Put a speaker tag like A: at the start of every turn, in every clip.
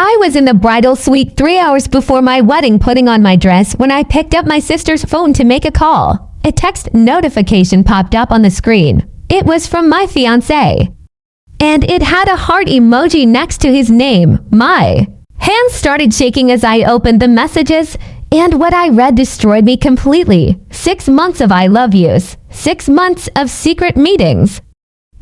A: I was in the bridal suite 3 hours before my wedding putting on my dress when I picked up my sister's phone to make a call. A text notification popped up on the screen. It was from my fiancé. And it had a heart emoji next to his name, my. Hands started shaking as I opened the messages, and what I read destroyed me completely. 6 months of I love yous. 6 months of secret meetings.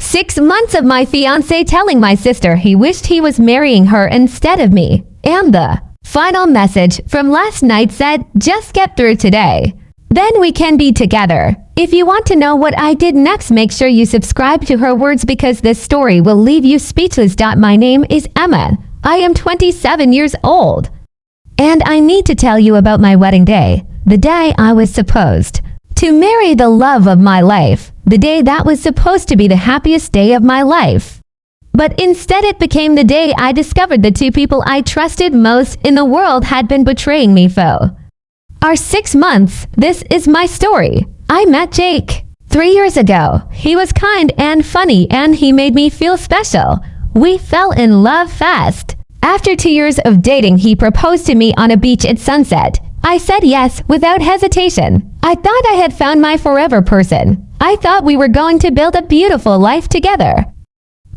A: 6 months of my fiancé telling my sister he wished he was marrying her instead of me. And the final message from last night said, just get through today. Then we can be together. If you want to know what I did next, make sure you subscribe to her words because this story will leave you speechless. My name is Emma. I am 27 years old. And I need to tell you about my wedding day. The day I was supposed to marry the love of my life. The day that was supposed to be the happiest day of my life. But instead it became the day I discovered the two people I trusted most in the world had been betraying me for our 6 months. This is my story. I met Jake 3 years ago. He was kind and funny and he made me feel special. We fell in love fast. After 2 years of dating, he proposed to me on a beach at sunset. I said yes without hesitation. I thought I had found my forever person. I thought we were going to build a beautiful life together.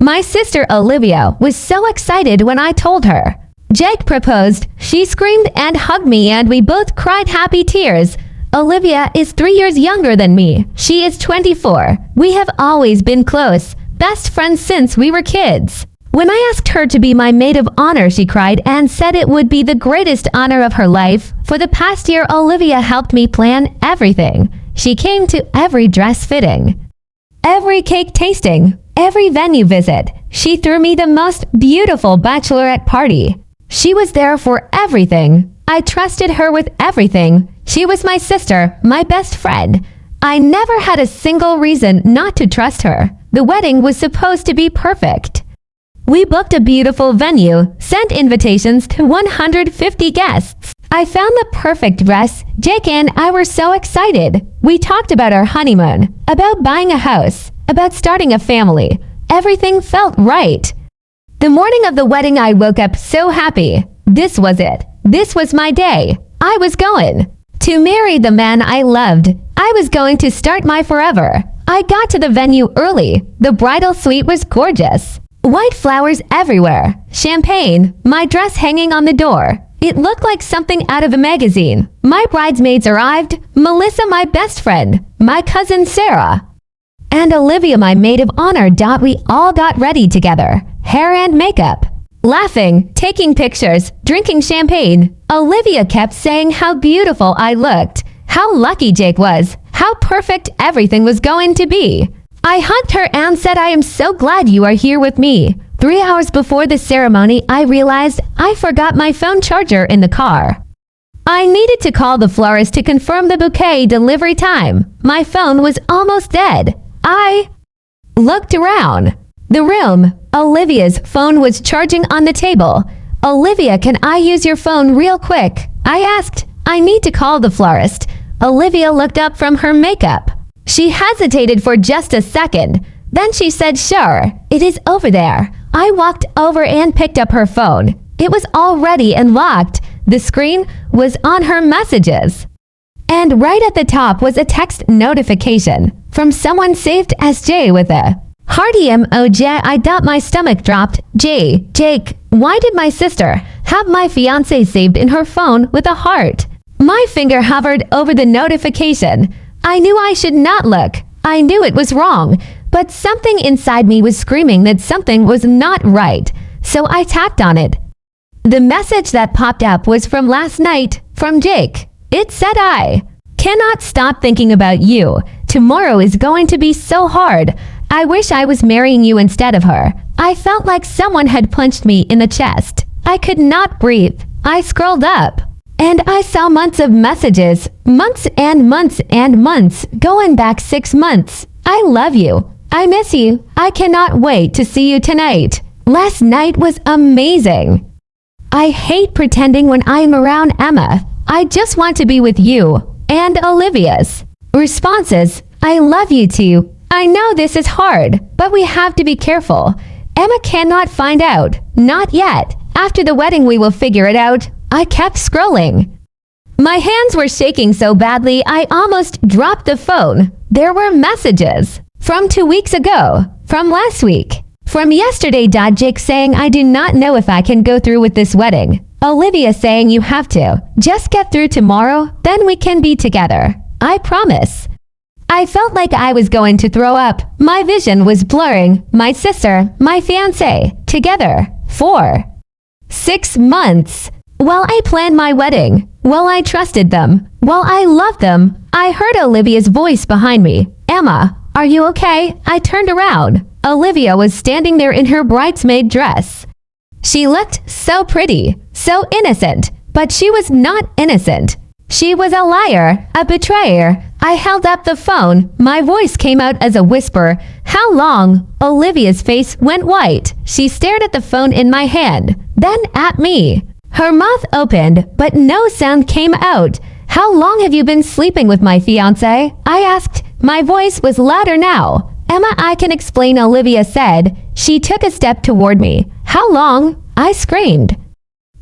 A: My sister Olivia was so excited when I told her. Jake proposed. She screamed and hugged me and we both cried happy tears. Olivia is 3 years younger than me. She is 24. We have always been close, best friends since we were kids. When I asked her to be my maid of honor, she cried and said it would be the greatest honor of her life. For the past year, Olivia helped me plan everything. She came to every dress fitting, every cake tasting, every venue visit. She threw me the most beautiful bachelorette party. She was there for everything. I trusted her with everything. She was my sister, my best friend. I never had a single reason not to trust her. The wedding was supposed to be perfect. We booked a beautiful venue, sent invitations to 150 guests. I found the perfect dress. Jake and I were so excited. We talked about our honeymoon, about buying a house, about starting a family. Everything felt right. The morning of the wedding, I woke up so happy. This was it. This was my day. I was going to marry the man I loved. I was going to start my forever. I got to the venue early. The bridal suite was gorgeous. White flowers everywhere. Champagne. My dress hanging on the door. It looked like something out of a magazine. My bridesmaids arrived. Melissa, my best friend. My cousin Sarah. And Olivia, my maid of honor. We all got ready together. Hair and makeup. Laughing, taking pictures, drinking champagne. Olivia kept saying how beautiful I looked. How lucky Jake was. How perfect everything was going to be. I hugged her and said, I am so glad you are here with me. 3 hours before the ceremony, I realized I forgot my phone charger in the car. I needed to call the florist to confirm the bouquet delivery time. My phone was almost dead. I looked around the room. Olivia's phone was charging on the table. Olivia, can I use your phone real quick? I asked. I need to call the florist. Olivia looked up from her makeup. She hesitated for just a second. Then she said, sure, it is over there. I walked over and picked up her phone. It was already unlocked. The screen was on her messages. And right at the top was a text notification from someone saved as J with a hearty emoji. I thought my stomach dropped. Jake, why did my sister have my fiancé saved in her phone with a heart? My finger hovered over the notification. I knew I should not look. I knew it was wrong, but something inside me was screaming that something was not right, so I tapped on it. The message that popped up was from last night, from Jake. It said, I cannot stop thinking about you. Tomorrow is going to be so hard. I wish I was marrying you instead of her. I felt like someone had punched me in the chest. I could not breathe. I scrolled up. And I saw months of messages, months and months and months, going back 6 months. I love you. I miss you. I cannot wait to see you tonight. Last night was amazing. I hate pretending when I'm around Emma. I just want to be with you. And Olivia's responses, I love you too. I know this is hard, but we have to be careful. Emma cannot find out. Not yet. After the wedding we will figure it out. I kept scrolling. My hands were shaking so badly I almost dropped the phone. There were messages. From 2 weeks ago. From last week. From yesterday. Jake saying I do not know if I can go through with this wedding. Olivia saying you have to. Just get through tomorrow, then we can be together. I promise. I felt like I was going to throw up. My vision was blurring. My sister, my fiance, together. For 6 months. While I planned my wedding. While I trusted them. While I loved them. I heard Olivia's voice behind me. Emma, are you okay? I turned around. Olivia was standing there in her bridesmaid dress. She looked so pretty, so innocent, but she was not innocent. She was a liar, a betrayer. I held up the phone. My voice came out as a whisper. How long? Olivia's face went white. She stared at the phone in my hand, then at me. Her mouth opened, but no sound came out. How long have you been sleeping with my fiancé? I asked. My voice was louder now. Emma, I can explain, Olivia said. She took a step toward me. How long? I screamed.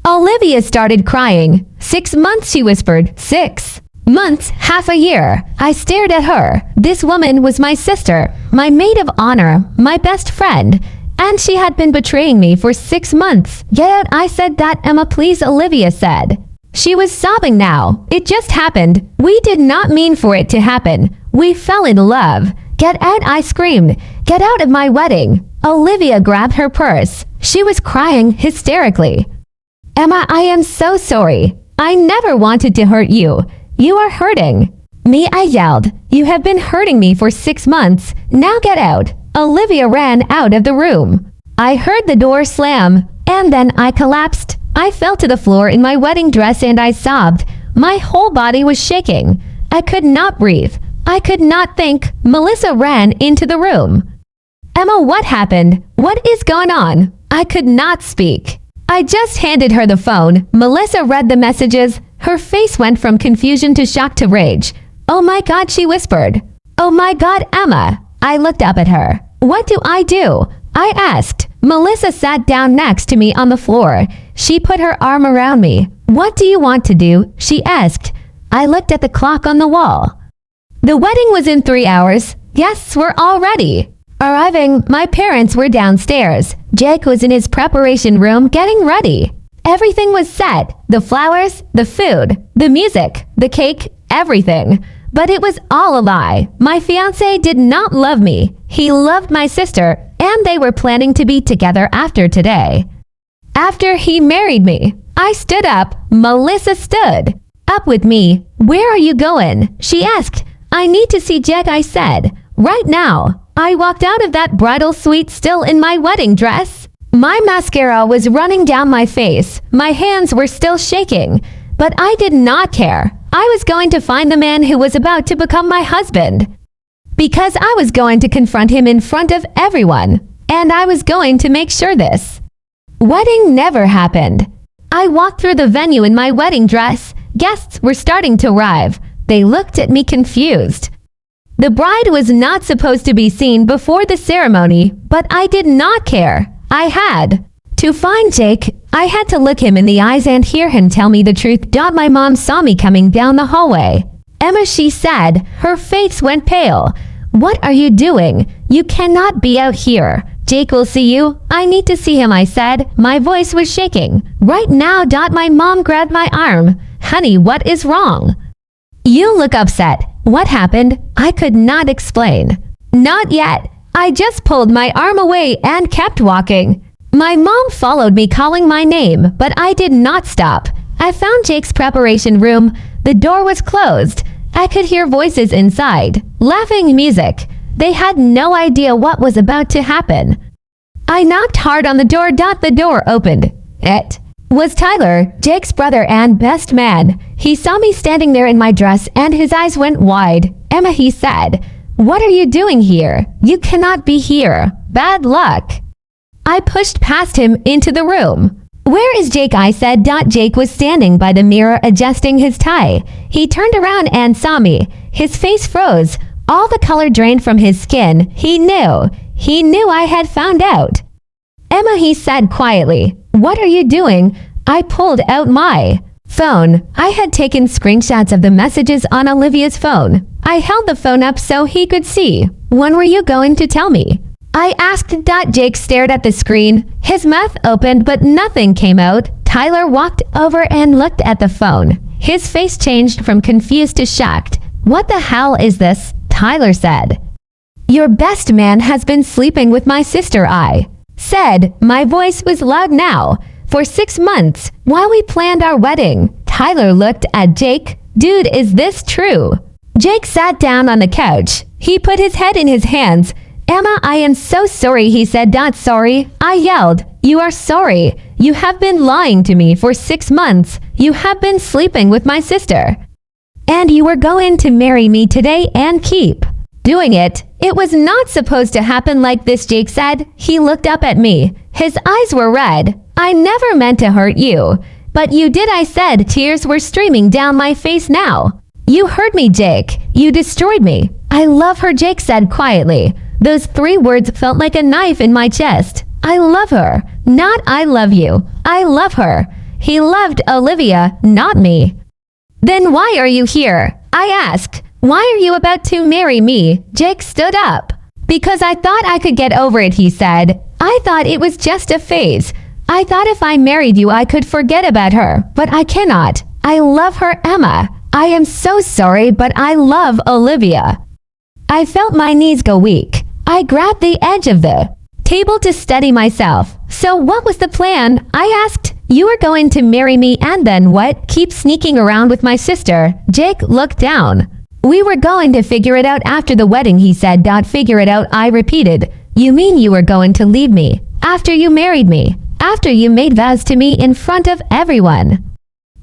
A: Olivia started crying. 6 months, she whispered. 6 months, half a year. I stared at her. This woman was my sister, my maid of honor, my best friend. And she had been betraying me for 6 months. Get out, I said. That, Emma, please, Olivia said. She was sobbing now. It just happened. We did not mean for it to happen. We fell in love. Get out, I screamed. Get out of my wedding. Olivia grabbed her purse. She was crying hysterically. Emma, I am so sorry. I never wanted to hurt you. You are hurting me, I yelled. You have been hurting me for 6 months. Now get out. Olivia ran out of the room. I heard the door slam, and then I collapsed. I fell to the floor in my wedding dress and I sobbed. My whole body was shaking. I could not breathe. I could not think. Melissa ran into the room. Emma, what happened? What is going on? I could not speak. I just handed her the phone. Melissa read the messages. Her face went from confusion to shock to rage. Oh my God, she whispered. Oh my God, Emma. I looked up at her. What do? I asked. Melissa sat down next to me on the floor. She put her arm around me. What do you want to do? She asked. I looked at the clock on the wall. The wedding was in 3 hours. Guests were all ready. Arriving, my parents were downstairs. Jake was in his preparation room getting ready. Everything was set. The flowers, the food, the music, the cake, everything. But it was all a lie. My fiancé did not love me. He loved my sister, and they were planning to be together after today. After he married me, I stood up. Melissa stood up with me. Where are you going? She asked. I need to see Jake, I said. Right now. I walked out of that bridal suite still in my wedding dress. My mascara was running down my face. My hands were still shaking. But I did not care. I was going to find the man who was about to become my husband. Because I was going to confront him in front of everyone. And I was going to make sure this wedding never happened. I walked through the venue in my wedding dress. Guests were starting to arrive. They looked at me confused. The bride was not supposed to be seen before the ceremony, but I did not care. I had to find Jake. I had to look him in the eyes and hear him tell me the truth. My mom saw me coming down the hallway. Emma, she said. Her face went pale. What are you doing? You cannot be out here. Jake will see you. I need to see him, I said. My voice was shaking. Right now. My mom grabbed my arm. Honey, what is wrong? You look upset. What happened? I could not explain. Not yet. I just pulled my arm away and kept walking. My mom followed me calling my name, but I did not stop. I found Jake's preparation room. The door was closed. I could hear voices inside, laughing music. They had no idea what was about to happen. I knocked hard on the door. The door opened. It was Tyler, Jake's brother and best man. He saw me standing there in my dress and his eyes went wide. Emma, he said, what are you doing here? You cannot be here. Bad luck. I pushed past him into the room. Where is Jake? I said. Jake was standing by the mirror adjusting his tie. He turned around and saw me. His face froze. All the color drained from his skin. He knew. He knew I had found out. Emma, he said quietly. What are you doing? I pulled out my phone. I had taken screenshots of the messages on Olivia's phone. I held the phone up so he could see. When were you going to tell me? I asked. Jake stared at the screen. His mouth opened but nothing came out. Tyler walked over and looked at the phone. His face changed from confused to shocked. What the hell is this? Tyler said. Your best man has been sleeping with my sister, I said. My voice was loud now. For 6 months, while we planned our wedding. Tyler looked at Jake. Dude, is this true? Jake sat down on the couch. He put his head in his hands. Emma, I am so sorry, he said. Not sorry. I yelled. You are sorry. You have been lying to me for 6 months. You have been sleeping with my sister. And you were going to marry me today and keep doing it. It was not supposed to happen like this, Jake said. He looked up at me. His eyes were red. I never meant to hurt you. But you did, I said. Tears were streaming down my face now. You hurt me, Jake. You destroyed me. I love her, Jake said quietly. Those 3 words felt like a knife in my chest. I love her. Not I love you. I love her. He loved Olivia, not me. Then why are you here? I asked. Why are you about to marry me? Jake stood up. Because I thought I could get over it, he said. I thought it was just a phase. I thought if I married you, I could forget about her. But I cannot. I love her, Emma. I am so sorry, but I love Olivia. I felt my knees go weak. I grabbed the edge of the table to steady myself. So what was the plan? I asked. You were going to marry me and then what? Keep sneaking around with my sister. Jake looked down. We were going to figure it out after the wedding, he said. Figure it out, I repeated. You mean you were going to leave me after you married me? After you made vows to me in front of everyone?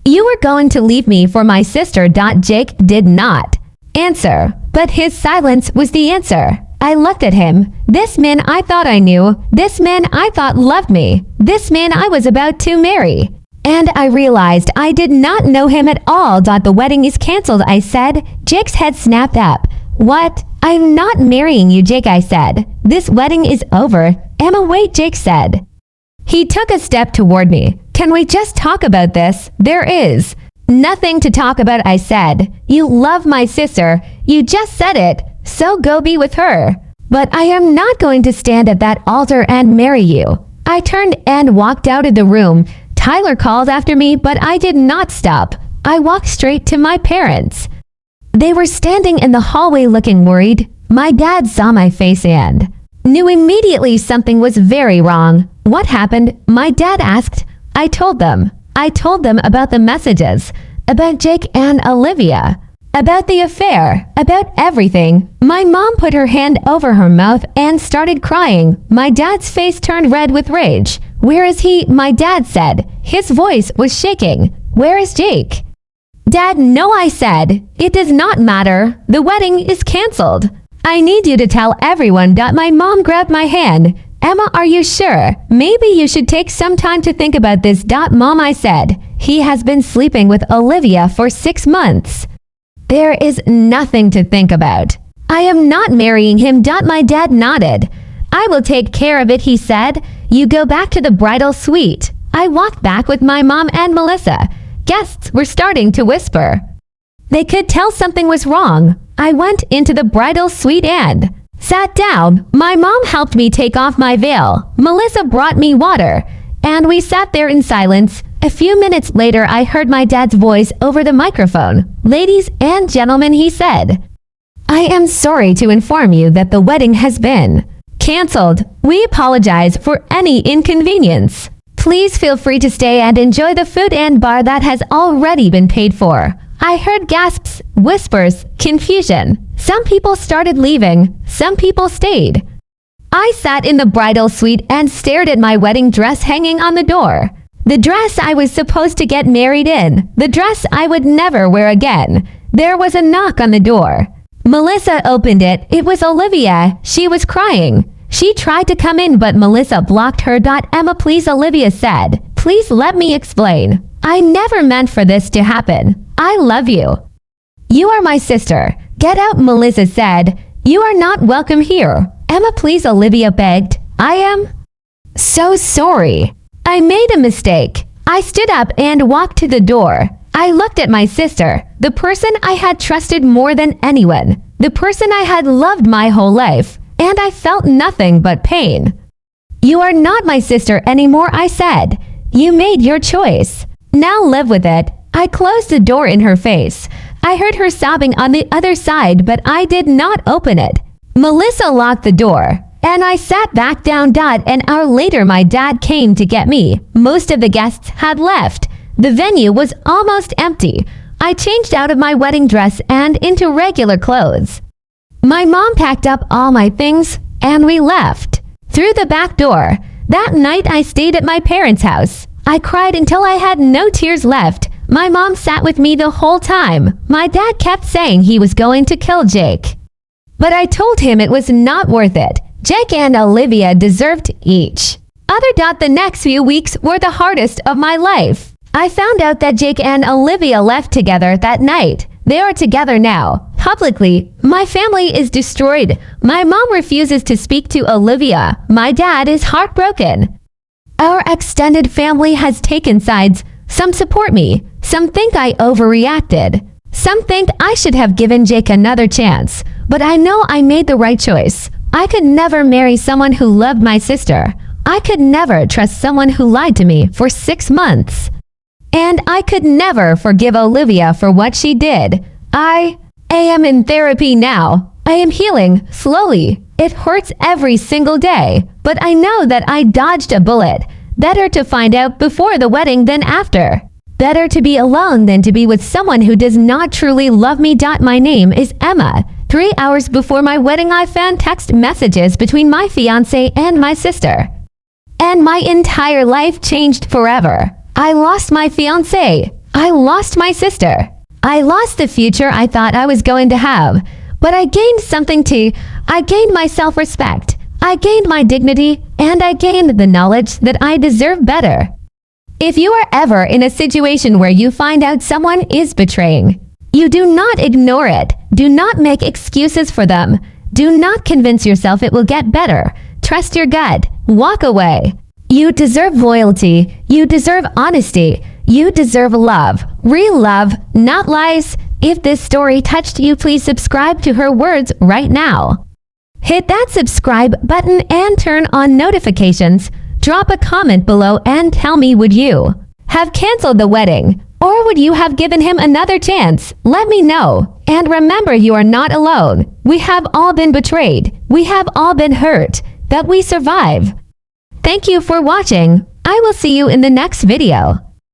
A: You were going to leave me for my sister. Jake did not answer, but his silence was the answer. I looked at him. This man I thought I knew. This man I thought loved me. This man I was about to marry. And I realized I did not know him at all. The wedding is canceled, I said. Jake's head snapped up. What? I'm not marrying you, Jake, I said. This wedding is over. Emma, wait, Jake said. He took a step toward me. Can we just talk about this? There is nothing to talk about, I said. You love my sister. You just said it. So go be with her. But I am not going to stand at that altar and marry you. I turned and walked out of the room. Tyler called after me, but I did not stop. I walked straight to my parents. They were standing in the hallway looking worried. My dad saw my face and knew immediately something was very wrong. What happened? My dad asked. I told them. I told them about the messages, about Jake and Olivia, about the affair, about everything. My mom put her hand over her mouth and started crying. My dad's face turned red with rage. Where is he? My dad said. His voice was shaking. Where is Jake? Dad, no, I said. It does not matter. The wedding is canceled. I need you to tell everyone. My mom grabbed my hand. Emma, are you sure? Maybe you should take some time to think about this. Mom, I said. He has been sleeping with Olivia for 6 months. There is nothing to think about. I am not marrying him. My dad nodded. I will take care of it, he said. You go back to the bridal suite. I walked back with my mom and Melissa. Guests were starting to whisper. They could tell something was wrong. I went into the bridal suite and sat down. My mom helped me take off my veil. Melissa brought me water, and we sat there in silence. A few minutes later, I heard my dad's voice over the microphone. Ladies and gentlemen, he said, I am sorry to inform you that the wedding has been canceled. We apologize for any inconvenience. Please feel free to stay and enjoy the food and bar that has already been paid for. I heard gasps, whispers, confusion. Some people started leaving. Some people stayed. I sat in the bridal suite and stared at my wedding dress hanging on the door. The dress I was supposed to get married in. The dress I would never wear again. There was a knock on the door. Melissa opened it. It was Olivia. She was crying. She tried to come in, but Melissa blocked her. Emma, please, Olivia said. Please let me explain. I never meant for this to happen. I love you. You are my sister. Get out, Melissa said. You are not welcome here. Emma, please, Olivia begged. I am so sorry. I made a mistake. I stood up and walked to the door. I looked at my sister, the person I had trusted more than anyone, the person I had loved my whole life, and I felt nothing but pain. You are not my sister anymore, I said. You made your choice. Now live with it. I closed the door in her face. I heard her sobbing on the other side, but I did not open it. Melissa locked the door, and I sat back down. An hour later, my dad came to get me. Most of the guests had left. The venue was almost empty. I changed out of my wedding dress and into regular clothes. My mom packed up all my things, and we left. Through the back door. That night, I stayed at my parents' house. I cried until I had no tears left. My mom sat with me the whole time. My dad kept saying he was going to kill Jake. But I told him it was not worth it. Jake and Olivia deserved each. The next few weeks were the hardest of my life. I found out that Jake and Olivia left together that night. They are together now. Publicly, my family is destroyed. My mom refuses to speak to Olivia. My dad is heartbroken. Our extended family has taken sides. Some support me. Some think I overreacted. Some think I should have given Jake another chance. But I know I made the right choice. I could never marry someone who loved my sister. I could never trust someone who lied to me for 6 months. And I could never forgive Olivia for what she did. I am in therapy now. I am healing slowly. It hurts every single day, but I know that I dodged a bullet. Better to find out before the wedding than after. Better to be alone than to be with someone who does not truly love me. My name is Emma. 3 hours before my wedding, I found text messages between my fiancé and my sister. And my entire life changed forever. I lost my fiancé. I lost my sister. I lost the future I thought I was going to have. But I gained something too. I gained my self-respect. I gained my dignity, and I gained the knowledge that I deserve better. If you are ever in a situation where you find out someone is betraying, you do not ignore it. Do not make excuses for them. Do not convince yourself it will get better. Trust your gut. Walk away. You deserve loyalty. You deserve honesty. You deserve love. Real love, not lies. If this story touched you, please subscribe to her words right now. Hit that subscribe button and turn on notifications. Drop a comment below and tell me, would you have canceled the wedding? Or would you have given him another chance? Let me know. And remember, you are not alone. We have all been betrayed. We have all been hurt. But we survive. Thank you for watching. I will see you in the next video.